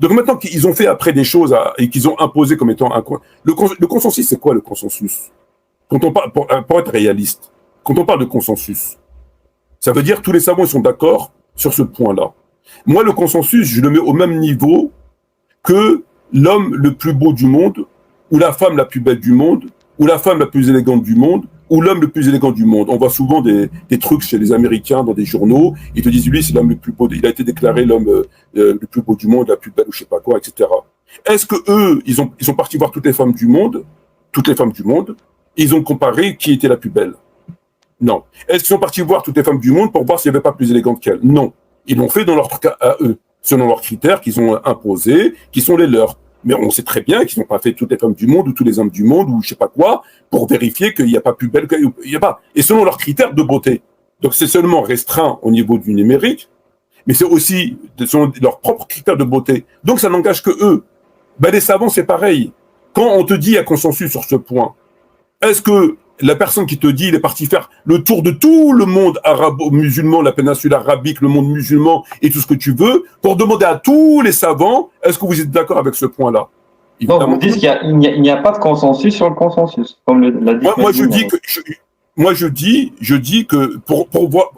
Donc maintenant qu'ils ont fait après des choses et qu'ils ont imposé comme étant le consensus, c'est quoi le consensus? Quand on parle, pour être réaliste, quand on parle de consensus, ça veut dire tous les savants ils sont d'accord sur ce point-là. Moi, le consensus, je le mets au même niveau que l'homme le plus beau du monde, ou la femme la plus belle du monde, ou la femme la plus élégante du monde, ou l'homme le plus élégant du monde. On voit souvent des trucs chez les Américains dans des journaux, ils te disent lui c'est l'homme le plus beau, il a été déclaré l'homme le plus beau du monde, la plus belle ou je sais pas quoi, etc. Est-ce que eux, ils sont partis voir toutes les femmes du monde, ils ont comparé qui était la plus belle? Non. Est-ce qu'ils sont partis voir toutes les femmes du monde pour voir s'il n'y avait pas plus élégante qu'elles? Non. Ils l'ont fait dans leur cas à eux, selon leurs critères qu'ils ont imposés, qui sont les leurs. Mais on sait très bien qu'ils n'ont pas fait toutes les femmes du monde ou tous les hommes du monde ou je sais pas quoi pour vérifier qu'il n'y a pas plus belle qu'il n'y a pas. Et selon leurs critères de beauté. Donc c'est seulement restreint au niveau du numérique, mais c'est aussi selon leurs propres critères de beauté. Donc ça n'engage que eux. Ben les savants c'est pareil. Quand on te dit il y a consensus sur ce point, est-ce que la personne qui te dit il est parti faire le tour de tout le monde arabo-musulman, la péninsule arabique, le monde musulman et tout ce que tu veux, pour demander à tous les savants, est-ce que vous êtes d'accord avec ce point-là? Donc vous dites qu'il n'y a pas de consensus sur le consensus, comme l'a dit. Moi je dis que pour voir,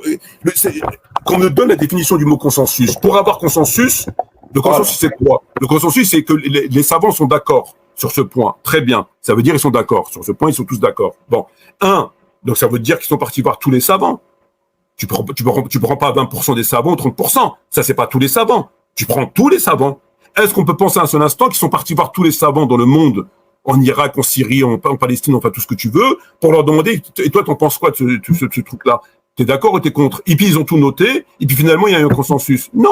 qu'on me donne la définition du mot consensus. Pour avoir consensus, le consensus c'est quoi? Le consensus c'est que les savants sont d'accord sur ce point. Très bien. Ça veut dire qu'ils sont d'accord. Sur ce point, ils sont tous d'accord. Bon. Donc ça veut dire qu'ils sont partis voir tous les savants. Tu prends pas 20% des savants ou 30%. Ça, c'est pas tous les savants. Tu prends tous les savants. Est-ce qu'on peut penser à un seul instant qu'ils sont partis voir tous les savants dans le monde, en Irak, en Syrie, en Palestine, enfin tout ce que tu veux, pour leur demander, et toi, t'en penses quoi de ce truc-là? T'es d'accord ou t'es contre? Et puis ils ont tout noté, et puis finalement, il y a eu un consensus. Non.